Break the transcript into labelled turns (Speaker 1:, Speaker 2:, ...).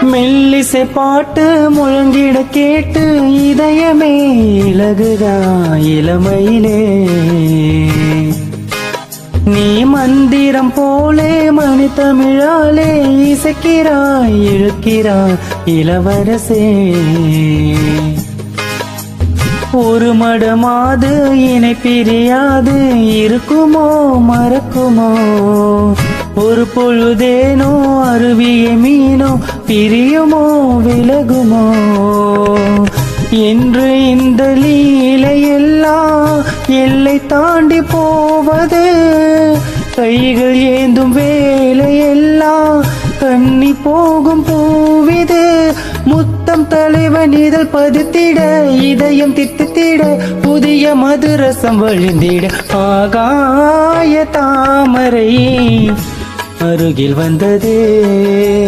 Speaker 1: மெல்லிசை பாட்டு முழங்கிட கேட்டு இதயமே இலகுதா இளமையிலே. நீ மந்திரம் போலே மணி தமிழாலே இசைக்கிறாய் இழுக்கிறாய் இளவரசே. ஒரு மடமாது இணை பிரியாது இருக்குமோ மறக்குமோ, ஒரு பொழுதேனோ அருவிய மீனோ பிரியுமோ விலகுமோ என்று இந்த லீலையெல்லாம் எல்லை தாண்டி போவது. கைகள் ஏந்தும் வேலையெல்லாம் கண்ணி போகும் பூவிது. முத்தம் தலைவன் இதழ் பதித்திட இதயம் தித்தித்திட புதிய மதுரசம் வழிந்திட ஆகாய தாமரை அருகில் வந்ததே.